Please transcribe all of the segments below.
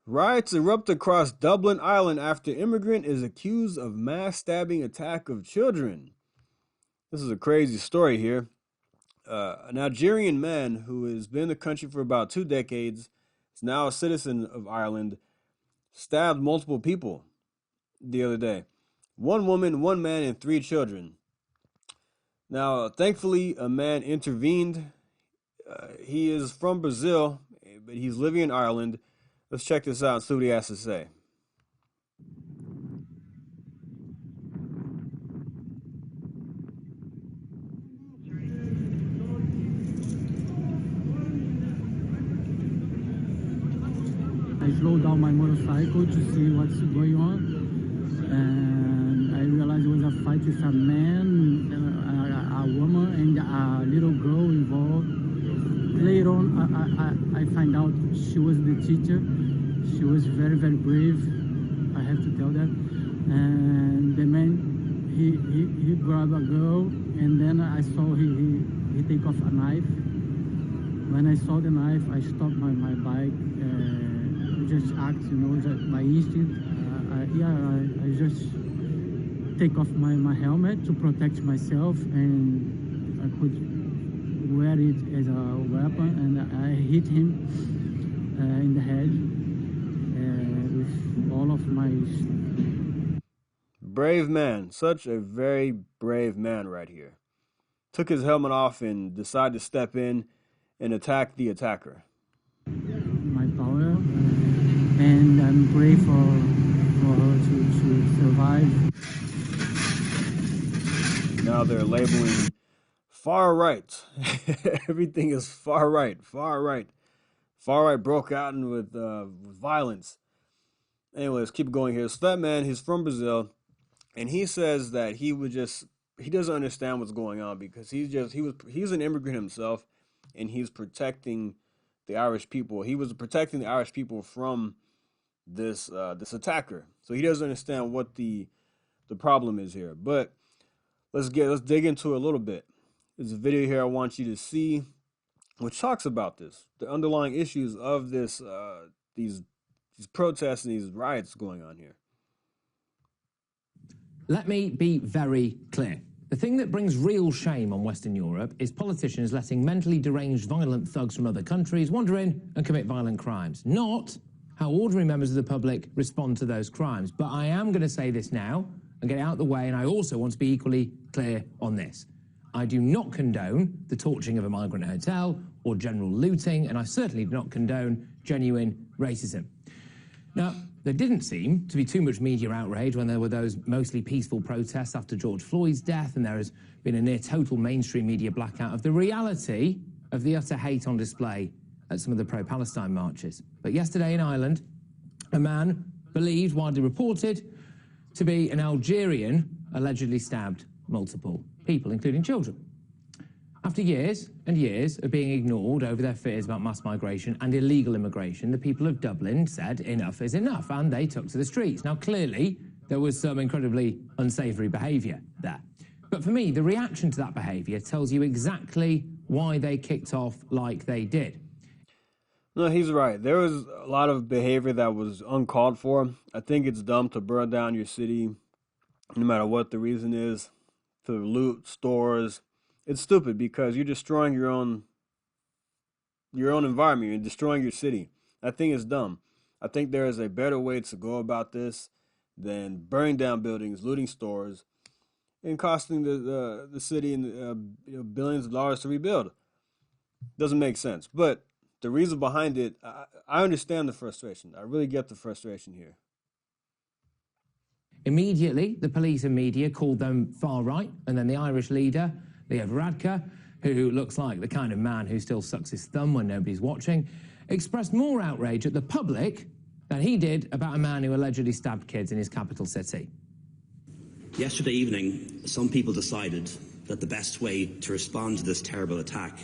Riots erupt across Dublin, Ireland after immigrant is accused of mass stabbing attack of children. This is a crazy story here. An Algerian man who has been in the country for about 2 decades is now a citizen of Ireland, stabbed multiple people the other day. One woman, one man, and three children. Now, thankfully, a man intervened. He is from Brazil, but he's living in Ireland. Let's check this out and see what he has to say. I slowed down my motorcycle to see what's going on, and I realized it was a fight with a man, a woman, and a little girl involved. Later on, I find out she was the teacher. She was very, very brave, I have to tell that. And the man, he grabbed a girl, and then I saw he take off a knife. When I saw the knife, I stopped my bike. Just act, my instinct. I just take off my helmet to protect myself, and I could wear it as a weapon, and I hit him in the head with all of my... Brave man, such a very brave man right here. Took his helmet off and decided to step in and attack the attacker. My power, and I'm grateful for her to survive. Now they're labeling far right. Everything is far right, far right. Far right broke out with violence. Anyway, let's keep going here. So that man, he's from Brazil, and he says that he doesn't understand what's going on because he's an immigrant himself, and he's protecting the Irish people. He was protecting the Irish people from this attacker. So he doesn't understand what the problem is here. But let's dig into it a little bit. There's a video here I want you to see, which talks about this, the underlying issues of this these protests and these riots going on here. Let me be very clear. The thing that brings real shame on Western Europe is politicians letting mentally deranged violent thugs from other countries wander in and commit violent crimes, not how ordinary members of the public respond to those crimes. But I am going to say this now and get it out of the way, and I also want to be equally clear on this. I do not condone the torching of a migrant hotel or general looting, and I certainly do not condone genuine racism. Now, there didn't seem to be too much media outrage when there were those mostly peaceful protests after George Floyd's death, and there has been a near total mainstream media blackout of the reality of the utter hate on display at some of the pro-Palestine marches. But yesterday in Ireland, a man believed, widely reported, to be an Algerian allegedly stabbed multiple people, including children. After years and years of being ignored over their fears about mass migration and illegal immigration, the people of Dublin said enough is enough, and they took to the streets. Now, clearly, there was some incredibly unsavoury behaviour there. But for me, the reaction to that behaviour tells you exactly why they kicked off like they did. No, he's right. There was a lot of behavior that was uncalled for. I think it's dumb to burn down your city, no matter what the reason is, to loot stores. It's stupid because you're destroying your own environment. You're destroying your city. I think it's dumb. I think there is a better way to go about this than burning down buildings, looting stores, and costing the city and billions of dollars to rebuild. Doesn't make sense. But the reason behind it, I understand the frustration. I really get the frustration here. Immediately, the police and media called them far right, and then the Irish leader, Leo Varadkar, who looks like the kind of man who still sucks his thumb when nobody's watching, expressed more outrage at the public than he did about a man who allegedly stabbed kids in his capital city. Yesterday evening, some people decided that the best way to respond to this terrible attack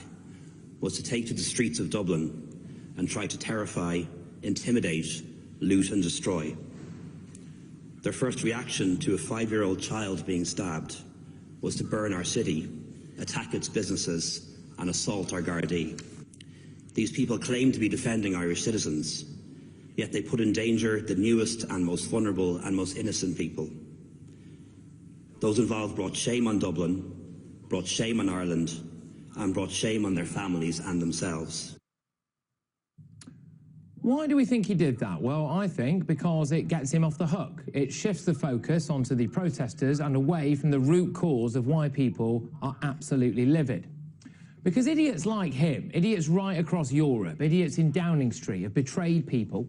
was to take to the streets of Dublin and try to terrify, intimidate, loot and destroy. Their first reaction to a 5-year-old child being stabbed was to burn our city, attack its businesses and assault our Gardaí. These people claim to be defending Irish citizens, yet they put in danger the newest and most vulnerable and most innocent people. Those involved brought shame on Dublin, brought shame on Ireland, and brought shame on their families and themselves. Why do we think he did that? Well, I think because it gets him off the hook. It shifts the focus onto the protesters and away from the root cause of why people are absolutely livid. Because idiots like him, idiots right across Europe, idiots in Downing Street have betrayed people.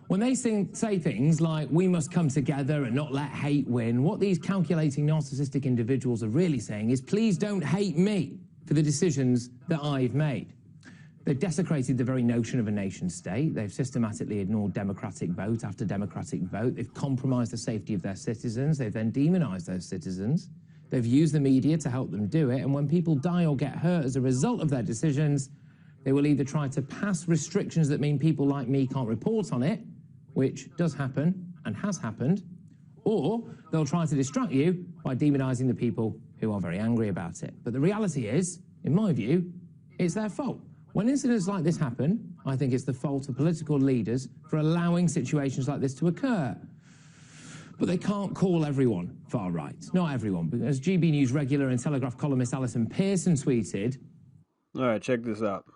When they say things like, we must come together and not let hate win, what these calculating narcissistic individuals are really saying is, please don't hate me for the decisions that I've made. They've desecrated the very notion of a nation-state. They've systematically ignored democratic vote after democratic vote. They've compromised the safety of their citizens. They've then demonised those citizens. They've used the media to help them do it. And when people die or get hurt as a result of their decisions, they will either try to pass restrictions that mean people like me can't report on it, which does happen and has happened, or they'll try to distract you by demonising the people who are very angry about it. But the reality is, in my view, it's their fault. When incidents like this happen, I think it's the fault of political leaders for allowing situations like this to occur. But they can't call everyone far right. Not everyone. As GB News regular and Telegraph columnist Alison Pearson tweeted... All right, check this out.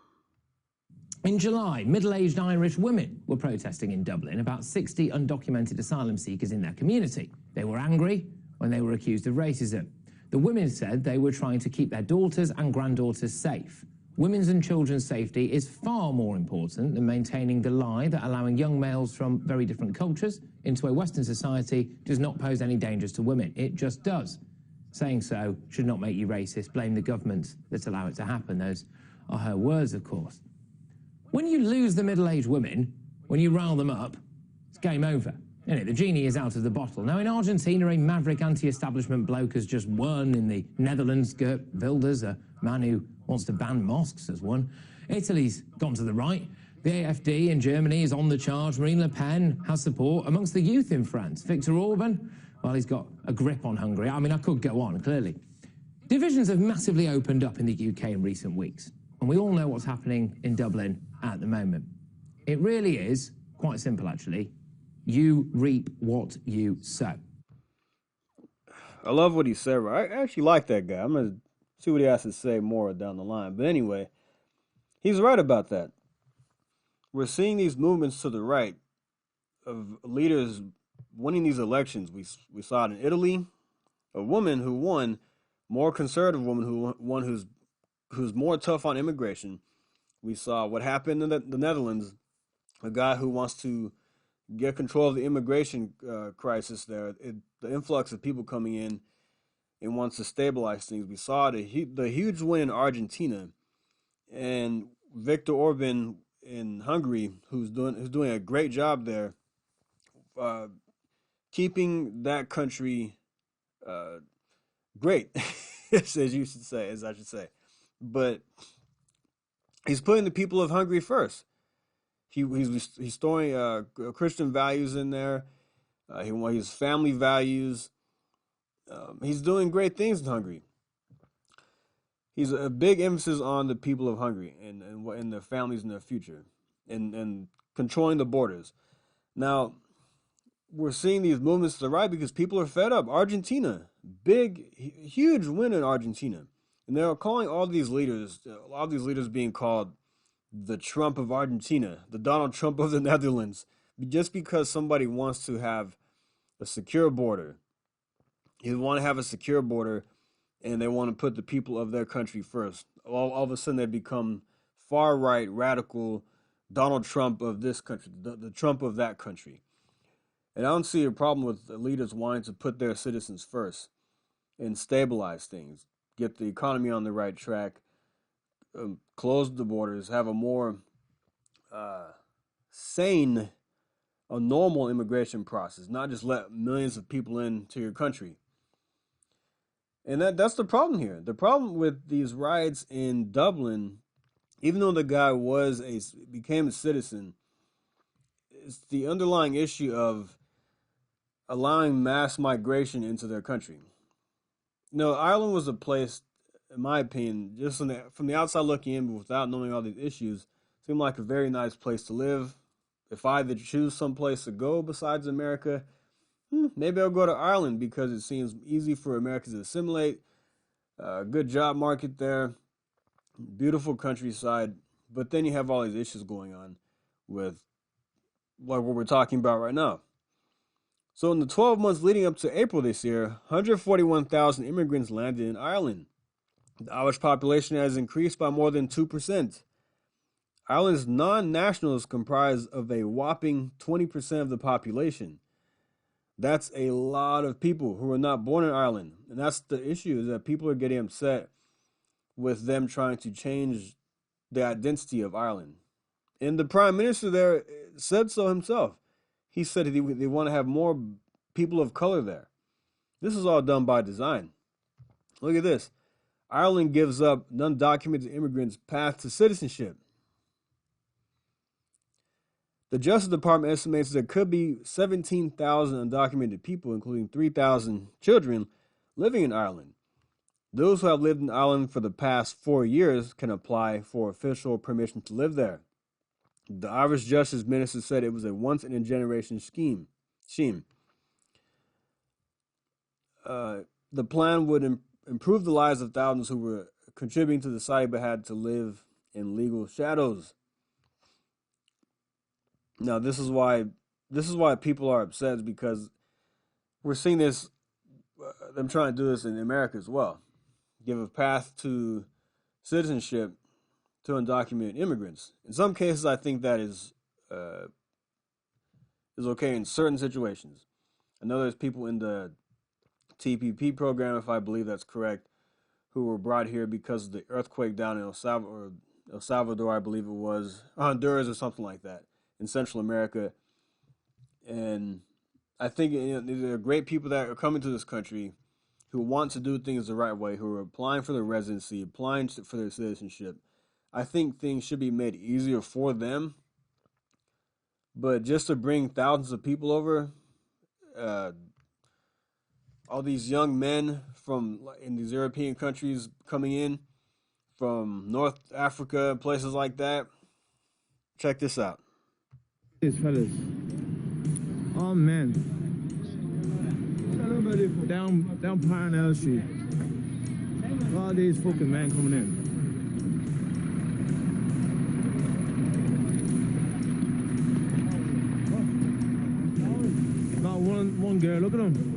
In July, middle-aged Irish women were protesting in Dublin about 60 undocumented asylum seekers in their community. They were angry when they were accused of racism. The women said they were trying to keep their daughters and granddaughters safe. Women's and children's safety is far more important than maintaining the lie that allowing young males from very different cultures into a Western society does not pose any dangers to women. It just does. Saying so should not make you racist. Blame the governments that allow it to happen. Those are her words, of course. When you lose the middle-aged women, when you rile them up, it's game over. Isn't it? The genie is out of the bottle. Now, in Argentina, a maverick anti-establishment bloke has just won. In the Netherlands, Geert Wilders, a man who wants to ban mosques, has won. Italy's gone to the right. The AfD in Germany is on the charge. Marine Le Pen has support amongst the youth in France. Viktor Orban, well, he's got a grip on Hungary. I mean, I could go on, clearly. Divisions have massively opened up in the UK in recent weeks. And we all know what's happening in Dublin at the moment. It really is quite simple, actually. You reap what you sow. I love what he said. I actually like that guy. I'm going to see what he has to say more down the line. But anyway, he's right about that. We're seeing these movements to the right of leaders winning these elections. We saw it in Italy, a woman who won, more conservative woman who won, who's more tough on immigration. We saw what happened in the Netherlands, a guy who wants to get control of the immigration crisis there, the influx of people coming in, and wants to stabilize things. We saw the huge win in Argentina, and Viktor Orban in Hungary, who's doing a great job there, keeping that country great, as I should say. But he's putting the people of Hungary first. He's restoring Christian values in there. His family values. He's doing great things in Hungary. He's a big emphasis on the people of Hungary and their families and their future, and controlling the borders. Now, we're seeing these movements to the right because people are fed up. Argentina, huge win in Argentina. And they're calling all these leaders being called the Trump of Argentina, the Donald Trump of the Netherlands, just because somebody wants to have a secure border. You want to have a secure border, and they want to put the people of their country first. All of a sudden, they become far-right, radical Donald Trump of this country, the Trump of that country. And I don't see a problem with the leaders wanting to put their citizens first and stabilize things, get the economy on the right track, close the borders, have a more sane, a normal immigration process, not just let millions of people into your country. And that's the problem here. The problem with these riots in Dublin, even though the guy became a citizen, it's the underlying issue of allowing mass migration into their country. Ireland was a place, in my opinion, just from the outside looking in, but without knowing all these issues, seemed like a very nice place to live. if I had to choose someplace to go besides America, maybe I'll go to Ireland because it seems easy for Americans to assimilate. Good job market there, beautiful countryside. But then you have all these issues going on with like what we're talking about right now. So in the 12 months leading up to April this year, 141,000 immigrants landed in Ireland. The Irish population has increased by more than 2%. Ireland's non-nationals comprise of a whopping 20% of the population. That's a lot of people who are not born in Ireland. And that's the issue, is that people are getting upset with them trying to change the identity of Ireland. And the prime minister there said so himself. He said they want to have more people of color there. This is all done by design. Look at this. Ireland gives up undocumented immigrants path to citizenship. The Justice Department estimates there could be 17,000 undocumented people, including 3,000 children, living in Ireland. Those who have lived in Ireland for the past 4 years can apply for official permission to live there. The Irish Justice Minister said it was a once-in-a-generation scheme. The plan would improve the lives of thousands who were contributing to the society but had to live in legal shadows. Now, this is why people are upset, is because we're seeing this, them trying to do this in America as well. Give a path to citizenship to undocumented immigrants. In some cases, I think that is okay in certain situations. I know there's people in the TPP program, if I believe that's correct, who were brought here because of the earthquake down in El Salvador, I believe it was, Honduras or something like that, in Central America. And I think there are great people that are coming to this country who want to do things the right way, who are applying for their residency, applying for their citizenship. I think things should be made easier for them. But just to bring thousands of people over, all these young men in these European countries coming in from North Africa, places like that. Check this out. These fellas. Oh man. Down Pioneer Street. All these fucking men coming in. Not one girl, look at them.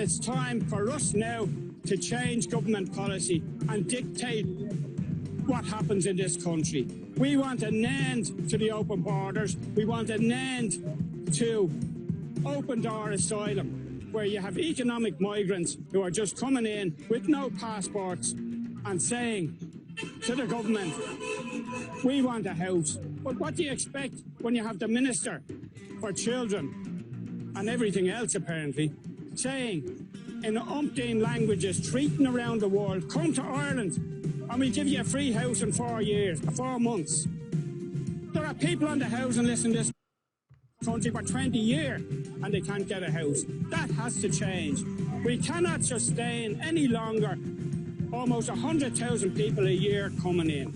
It's time for us now to change government policy and dictate what happens in this country. We want an end to the open borders. We want an end to open door asylum, where you have economic migrants who are just coming in with no passports and saying to the government, we want a house. But what do you expect when you have the Minister for Children and everything else, apparently, saying in umpteen languages, treating around the world, come to Ireland and we'll give you a free house in 4 months. There are people on the housing list in this country for 20 years and they can't get a house. That has to change. We cannot sustain any longer almost 100,000 people a year coming in.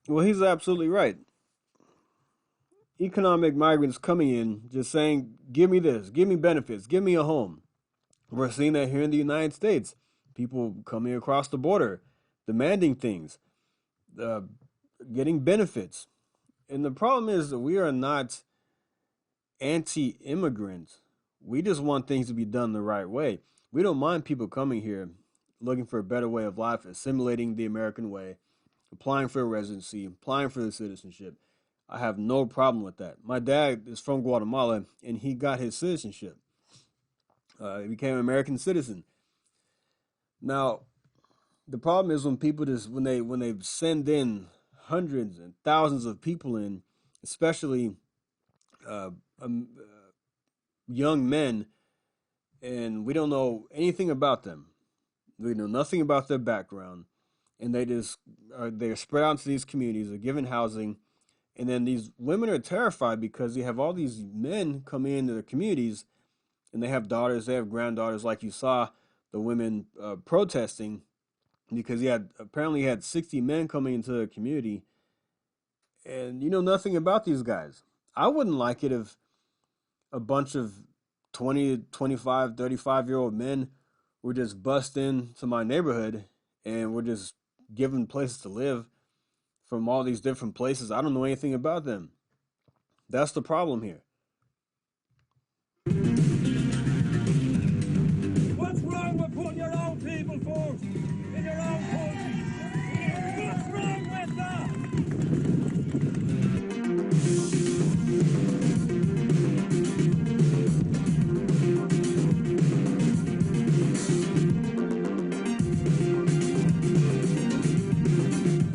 Well, he's absolutely right. Economic migrants coming in just saying, give me this, give me benefits, give me a home. We're seeing that here in the United States. People coming across the border, demanding things, getting benefits. And the problem is that we are not anti-immigrant. We just want things to be done the right way. We don't mind people coming here looking for a better way of life, assimilating the American way, applying for a residency, applying for the citizenship. I have no problem with that. My dad is from Guatemala, and he got his citizenship. He became an American citizen. Now, the problem is when people when they send in hundreds and thousands of people in, especially young men, and we don't know anything about them. We know nothing about their background, and they're spread out into these communities. They're given housing, and then these women are terrified because you have all these men coming into their communities, and they have daughters, they have granddaughters, like you saw the women protesting because he had 60 men coming into the community, and you know nothing about these guys. I wouldn't like it if a bunch of 20, 25, 35-year-old men were just bust into my neighborhood and were just given places to live from all these different places. I don't know anything about them. That's the problem here. What's wrong with putting your own people first in your own country? What's wrong with that?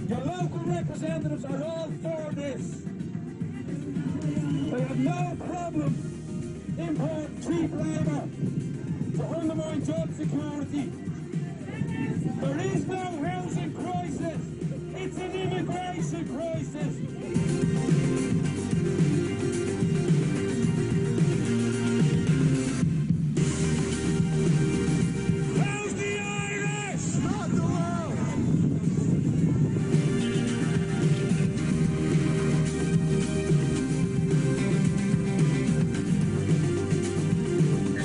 Your local representatives are all for this. They have no problem importing cheap labour to undermine job security. There is no housing crisis. It's an immigration crisis. How's the Irish? Not the world.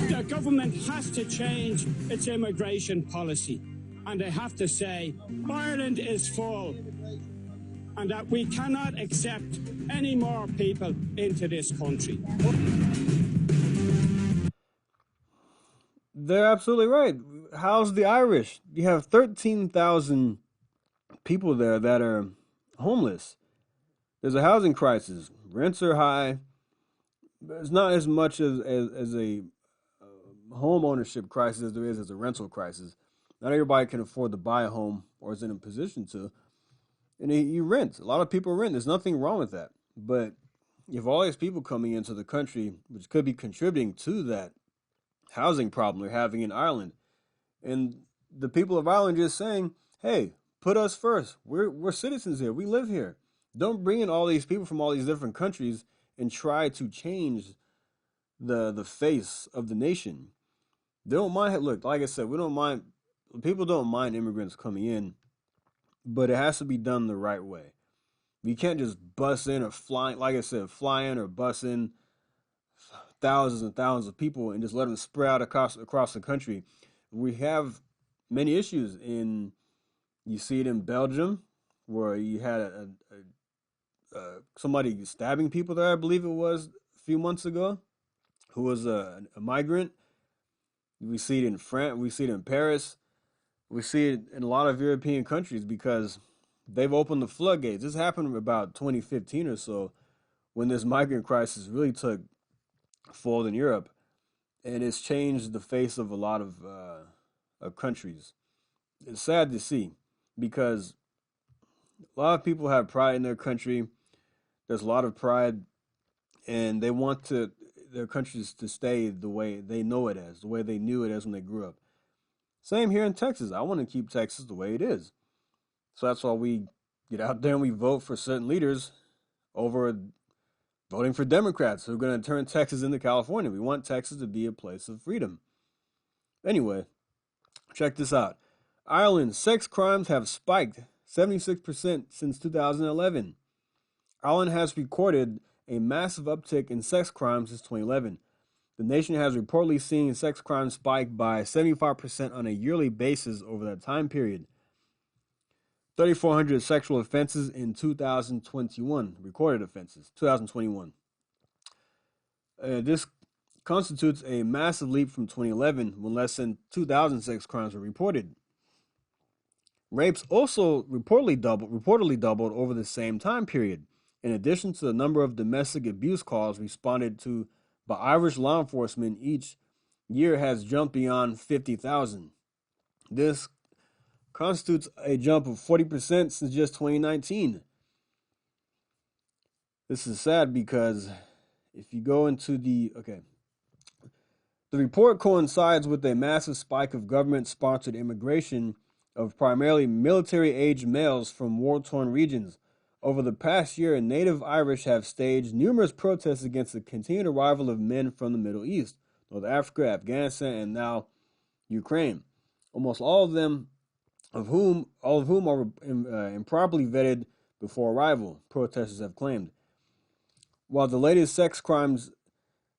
The government has to change its immigration policy, and they have to say Ireland is full and that we cannot accept any more people into this country. They're absolutely right. How's the Irish? You have 13,000 people there that are homeless. There's a housing crisis. Rents are high. It's not as much as a home ownership crisis as there is as a rental crisis. Not everybody can afford to buy a home or is in a position to. And you rent. A lot of people rent. There's nothing wrong with that. But you have all these people coming into the country, which could be contributing to that housing problem they're having in Ireland. And the people of Ireland just saying, hey, put us first. We're citizens here. We live here. Don't bring in all these people from all these different countries and try to change the face of the nation. They don't mind. Look, like I said, we don't mind. People don't mind immigrants coming in, but it has to be done the right way. You can't just bust in or fly, like I said, fly in or bust in thousands and thousands of people and just let them spread out across the country. We have many issues in. You see it in Belgium, where you had somebody stabbing people there. I believe it was a few months ago, who was a migrant. We see it in France. We see it in Paris. We see it in a lot of European countries because they've opened the floodgates. This happened about 2015 or so, when this migrant crisis really took fold in Europe, and it's changed the face of a lot of countries. It's sad to see because a lot of people have pride in their country. There's a lot of pride, and they want their countries to stay the way they know it as, the way they knew it as when they grew up. Same here in Texas. I want to keep Texas the way it is. So that's why we get out there and we vote for certain leaders over voting for Democrats who are going to turn Texas into California. We want Texas to be a place of freedom. Anyway, check this out. Ireland's sex crimes have spiked 76% since 2011. Ireland has recorded a massive uptick in sex crimes since 2011. The nation has reportedly seen sex crimes spike by 75% on a yearly basis over that time period. 3,400 sexual offenses in 2021, recorded offenses, 2021. This constitutes a massive leap from 2011, when less than 2,000 sex crimes were reported. Rapes also reportedly doubled over the same time period. In addition to the number of domestic abuse calls responded to by Irish law enforcement each year has jumped beyond 50,000. This constitutes a jump of 40% since just 2019. This is sad because if you go into The report coincides with a massive spike of government-sponsored immigration of primarily military-aged males from war-torn regions. Over the past year, native Irish have staged numerous protests against the continued arrival of men from the Middle East, North Africa, Afghanistan, and now Ukraine. Almost all of whom are improperly vetted before arrival, protesters have claimed. While the latest sex crimes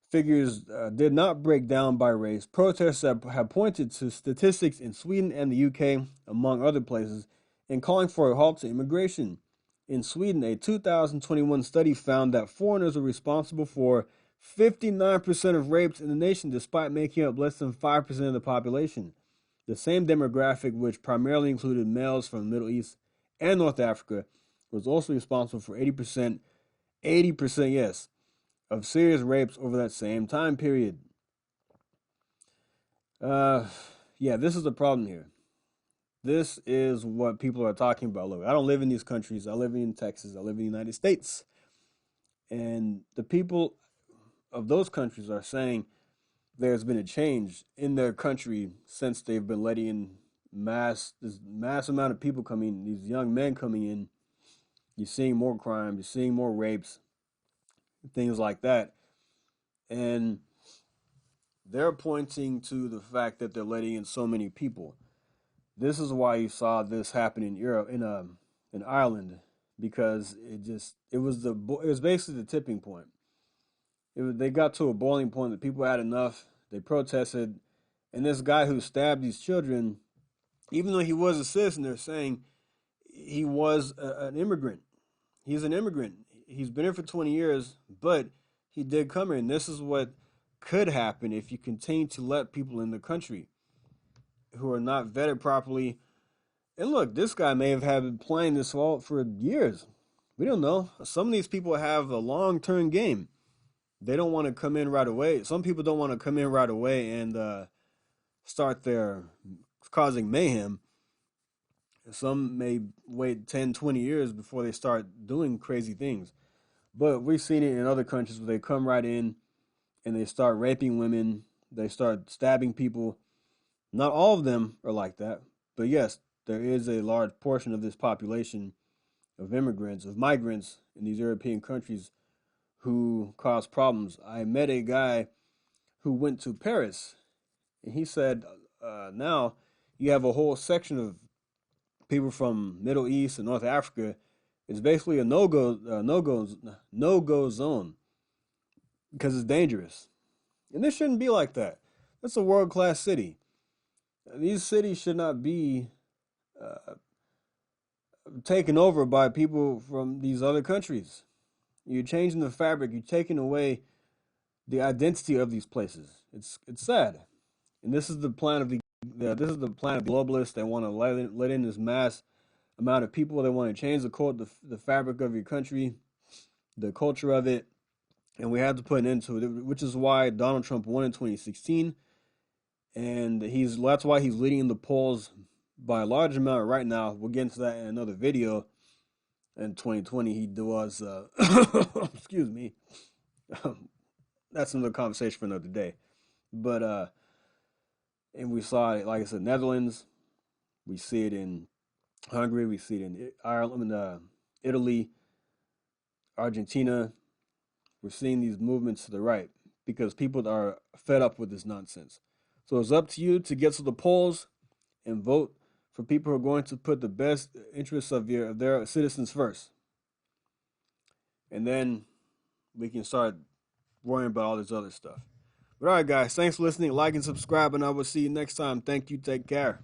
figures did not break down by race, protesters have pointed to statistics in Sweden and the UK, among other places, and calling for a halt to immigration. In Sweden, a 2021 study found that foreigners are responsible for 59% of rapes in the nation, despite making up less than 5% of the population. The same demographic, which primarily included males from the Middle East and North Africa, was also responsible for 80%, yes, of serious rapes over that same time period. Yeah, this is the problem here. This is what people are talking about. Look, I don't live in these countries. I live in Texas. I live in the United States. And the people of those countries are saying there's been a change in their country since they've been letting in this mass amount of people coming, these young men coming in. You're seeing more crime. You're seeing more rapes, things like that. And they're pointing to the fact that they're letting in so many people. This is why you saw this happen in Europe, in Ireland, because it was basically the tipping point. They got to a boiling point that people had enough. They protested, and this guy who stabbed these children, even though he was a citizen, they're saying he was an immigrant. He's an immigrant. He's been here for 20 years, but he did come here, and this is what could happen if you continue to let people in the country who are not vetted properly. And look, this guy may have been playing this for years. We don't know. Some of these people have a long-term game. They don't want to come in right away. Some people don't want to come in right away and start their causing mayhem. Some may wait 10, 20 years before they start doing crazy things. But we've seen it in other countries where they come right in and they start raping women. They start stabbing people. Not all of them are like that, but yes, there is a large portion of this population of immigrants, of migrants in these European countries who cause problems. I met a guy who went to Paris, and he said, now you have a whole section of people from Middle East and North Africa. It's basically a no-go zone because it's dangerous. And this shouldn't be like that. That's a world-class city. These cities should not be taken over by people from these other countries. You're changing the fabric. You're taking away the identity of these places. It's sad, and this is the plan of the globalists. They want to let in this mass amount of people. They want to change the fabric of your country, the culture of it, and we have to put an end to it. Which is why Donald Trump won in 2016. And that's why he's leading the polls by a large amount right now. We'll get into that in another video. In 2020, he was, excuse me, that's another conversation for another day. But, and we saw it, like I said, Netherlands. We see it in Hungary. We see it in Ireland, Italy, Argentina. We're seeing these movements to the right because people are fed up with this nonsense. So it's up to you to get to the polls and vote for people who are going to put the best interests of their citizens first. And then we can start worrying about all this other stuff. But all right, guys, thanks for listening. Like and subscribe, and I will see you next time. Thank you. Take care.